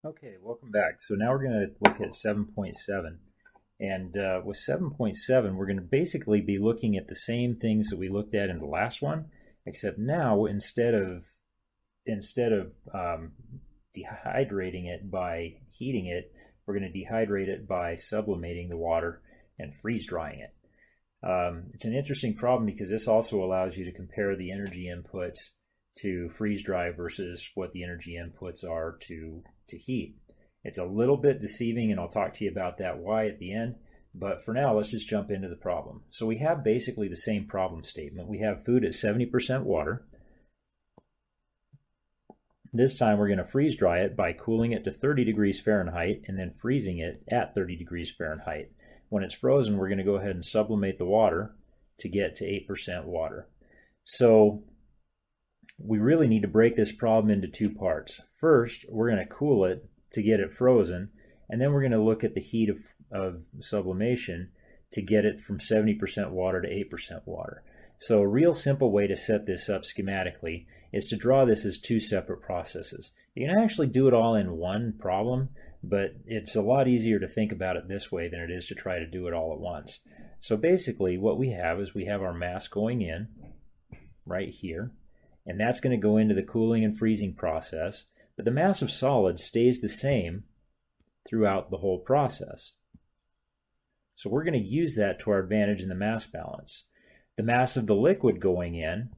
Okay, welcome back. So now we're going to look at 7.7. And with 7.7, we're going to basically be looking at the same things that we looked at in the last one, except now instead of dehydrating it by heating it, we're going to dehydrate it by sublimating the water and freeze drying it. It's an interesting problem because this also allows you to compare the energy inputs to freeze dry versus what the energy inputs are to heat. It's a little bit deceiving, and I'll talk to you about that why at the end. But for now, let's just jump into the problem. So we have basically the same problem statement. We have food at 70% water. This time we're going to freeze dry it by cooling it to 30 degrees Fahrenheit and then freezing it at 30 degrees Fahrenheit. When it's frozen, we're going to go ahead and sublimate the water to get to 8% water. So we really need to break this problem into two parts. First, we're going to cool it to get it frozen, and then we're going to look at the heat of sublimation to get it from 70% water to 8% water. So a real simple way to set this up schematically is to draw this as two separate processes. You can actually do it all in one problem, but it's a lot easier to think about it this way than it is to try to do it all at once. So basically what we have is we have our mass going in right here, and that's going to go into the cooling and freezing process, but the mass of solids stays the same throughout the whole process. So we're going to use that to our advantage in the mass balance. The mass of the liquid going in,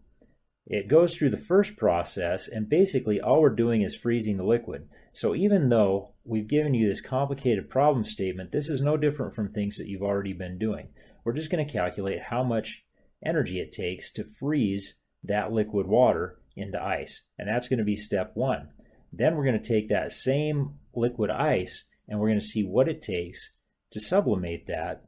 it goes through the first process, and basically all we're doing is freezing the liquid. So even though we've given you this complicated problem statement, this is no different from things that you've already been doing. We're just going to calculate how much energy it takes to freeze that liquid water into ice, and that's going to be step one. Then we're going to take that same liquid ice and we're going to see what it takes to sublimate that,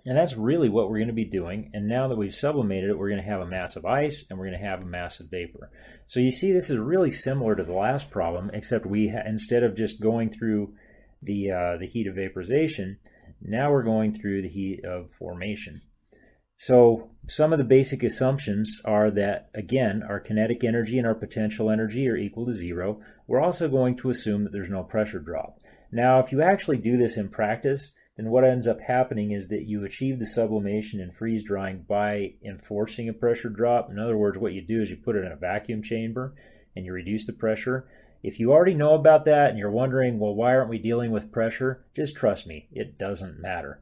and that's really what we're going to be doing. And now that we've sublimated it, we're going to have a mass of ice and we're going to have a mass of vapor. So you see, this is really similar to the last problem, except instead of just going through the heat of vaporization, now we're going through the heat of formation. So some of the basic assumptions are that, again, our kinetic energy and our potential energy are equal to zero. We're also going to assume that there's no pressure drop. Now, if you actually do this in practice, then what ends up happening is that you achieve the sublimation and freeze drying by enforcing a pressure drop. In other words, what you do is you put it in a vacuum chamber and you reduce the pressure. If you already know about that and you're wondering, well, why aren't we dealing with pressure? Just trust me, it doesn't matter.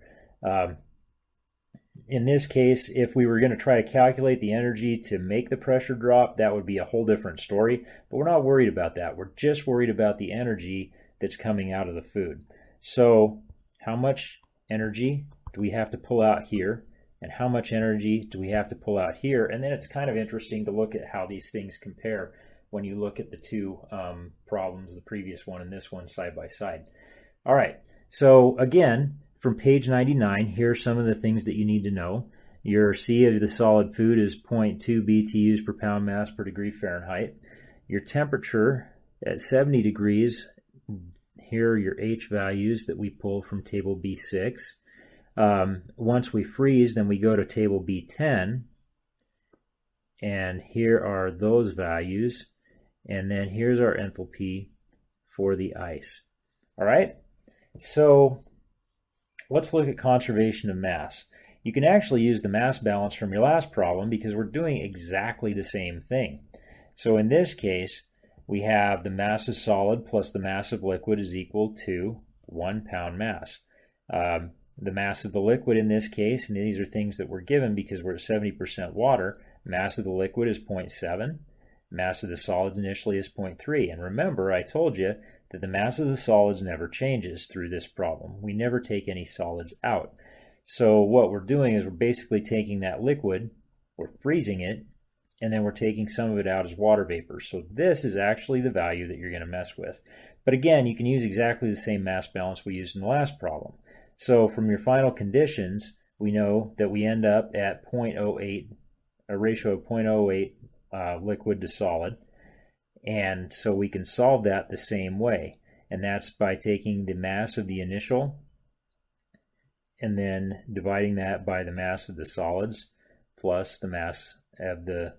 In this case, if we were going to try to calculate the energy to make the pressure drop, that would be a whole different story. But we're not worried about that. We're just worried about the energy that's coming out of the food. So how much energy do we have to pull out here? And how much energy do we have to pull out here? And then it's kind of interesting to look at how these things compare when you look at the two problems, the previous one and this one side by side. All right, so again, from page 99, here are some of the things that you need to know. Your C of the solid food is 0.2 BTUs per pound mass per degree Fahrenheit. Your temperature at 70 degrees, here are your H values that we pull from table B6. Once we freeze, then we go to table B10, and here are those values, and then here's our enthalpy for the ice. All right, so let's look at conservation of mass. You can actually use the mass balance from your last problem because we're doing exactly the same thing. So in this case, we have the mass of solid plus the mass of liquid is equal to 1 pound mass. The mass of the liquid in this case, and these are things that we're given because we're at 70% water, mass of the liquid is 0.7, mass of the solids initially is 0.3. And remember, I told you that the mass of the solids never changes through this problem. We never take any solids out. So what we're doing is we're basically taking that liquid, we're freezing it, and then we're taking some of it out as water vapor. So this is actually the value that you're going to mess with. But again, you can use exactly the same mass balance we used in the last problem. So from your final conditions, we know that we end up at 0.08, a ratio of 0.08 liquid to solid. And so we can solve that the same way. And that's by taking the mass of the initial and then dividing that by the mass of the solids plus the mass of the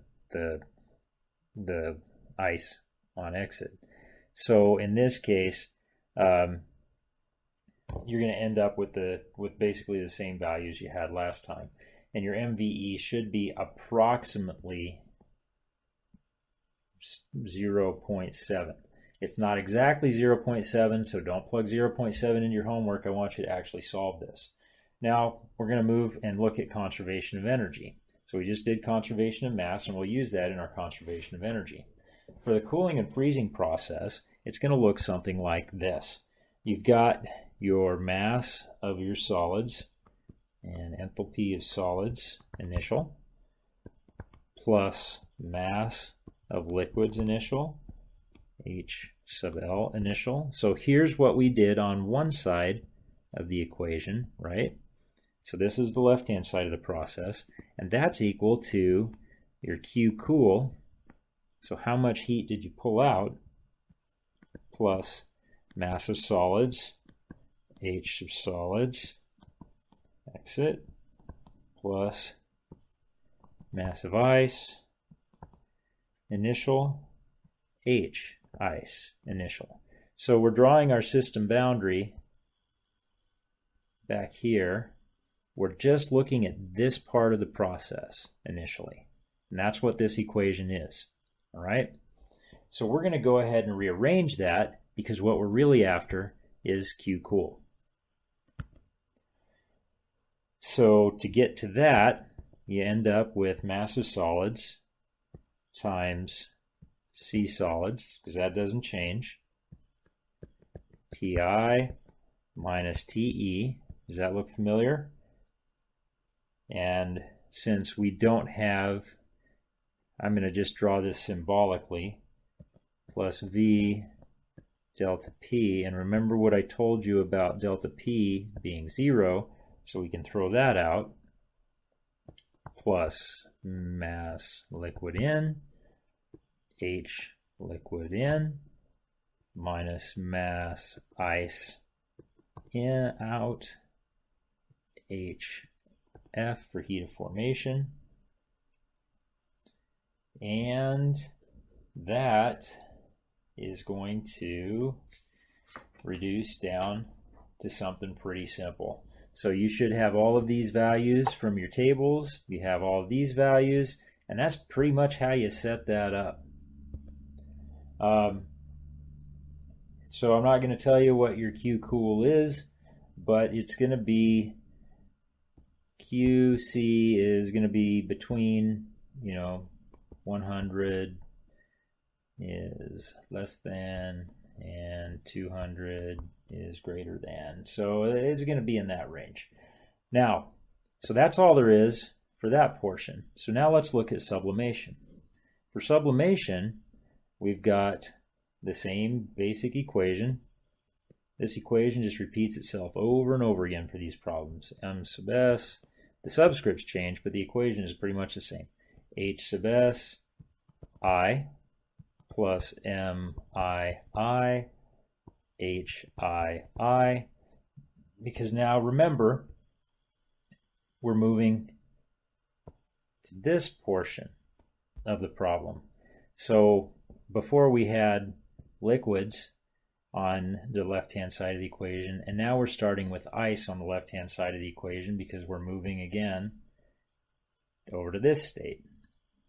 ice on exit. So in this case, you're going to end up with basically the same values you had last time. And your MVE should be approximately 0.7. It's not exactly 0.7, so don't plug 0.7 in your homework. I want you to actually solve this. Now we're going to move and look at conservation of energy. So we just did conservation of mass, and we'll use that in our conservation of energy. For the cooling and freezing process, it's going to look something like this. You've got your mass of your solids and enthalpy of solids initial plus mass of liquids initial, H sub L initial. So here's what we did on one side of the equation, right? So this is the left-hand side of the process, and that's equal to your Q cool. So how much heat did you pull out plus mass of solids, H of solids, exit, plus mass of ice, initial, H, ice, initial. So we're drawing our system boundary back here. We're just looking at this part of the process initially. And that's what this equation is. All right? So we're going to go ahead and rearrange that because what we're really after is Q cool. So to get to that, you end up with mass of solids times C solids, because that doesn't change, Ti minus Te. Does that look familiar? And since we don't have, I'm going to just draw this symbolically, plus V delta P. And remember what I told you about delta P being 0, so we can throw that out, plus mass liquid in, H liquid in, minus mass ice in out, HF for heat of formation. And that is going to reduce down to something pretty simple. So you should have all of these values from your tables. You have all of these values, and that's pretty much how you set that up. So I'm not going to tell you what your Q cool is, but it's going to be, QC is going to be between, 100 is less than and 200 is greater than. So it's going to be in that range. Now, so that's all there is for that portion. So now let's look at sublimation. For sublimation, we've got the same basic equation. This equation just repeats itself over and over again for these problems. M sub S, the subscripts change, but the equation is pretty much the same. H sub S, I, plus M I, H I, because now remember, we're moving to this portion of the problem. So before we had liquids on the left-hand side of the equation, and now we're starting with ice on the left-hand side of the equation because we're moving again over to this state.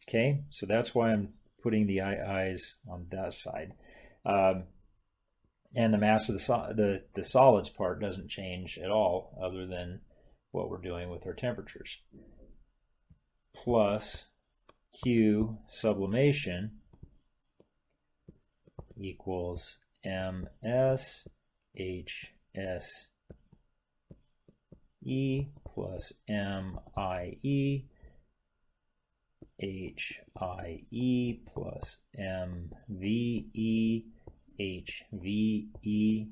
Okay, so that's why I'm putting the i's on that side. And the mass of the solids part doesn't change at all other than what we're doing with our temperatures. Plus Q sublimation equals MS HSE plus MIE HIE plus MVE HVE.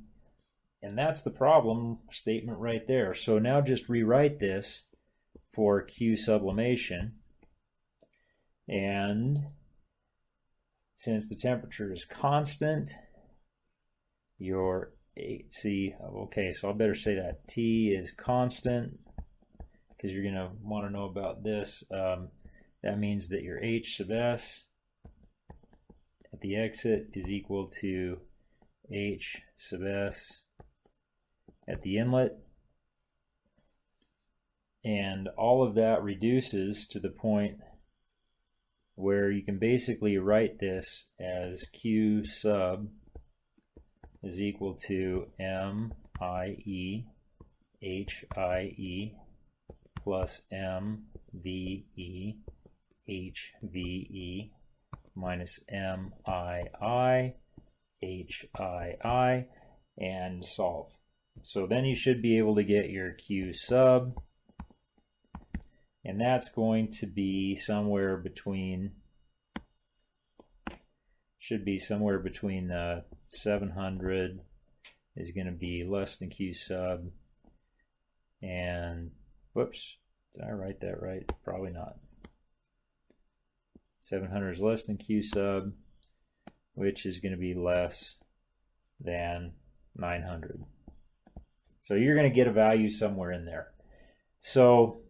And that's the problem statement right there. So now just rewrite this for Q sublimation. And since the temperature is constant, your okay, so I better say that T is constant because you're going to want to know about this. That means that your H sub S at the exit is equal to H sub S at the inlet. And all of that reduces to the point where you can basically write this as Q sub is equal to MIE HIE plus MVE HVE minus MII HII, and solve. So then you should be able to get your Q sub, and that's going to be somewhere between, should be somewhere between 700 is going to be less than Q sub, and whoops, did I write that right? Probably not. 700 is less than Q sub, which is going to be less than 900. So you're going to get a value somewhere in there. So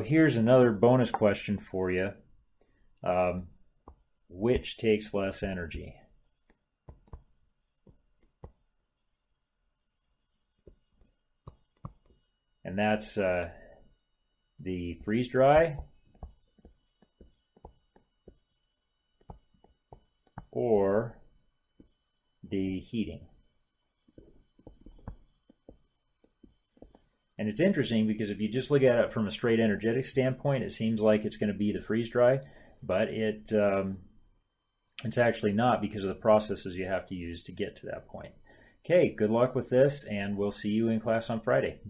here's another bonus question for you. Which takes less energy? And that's the freeze dry or the heating. And it's interesting because if you just look at it from a straight energetic standpoint, it seems like it's going to be the freeze dry, but it's actually not, because of the processes you have to use to get to that point. Okay, good luck with this, and we'll see you in class on Friday.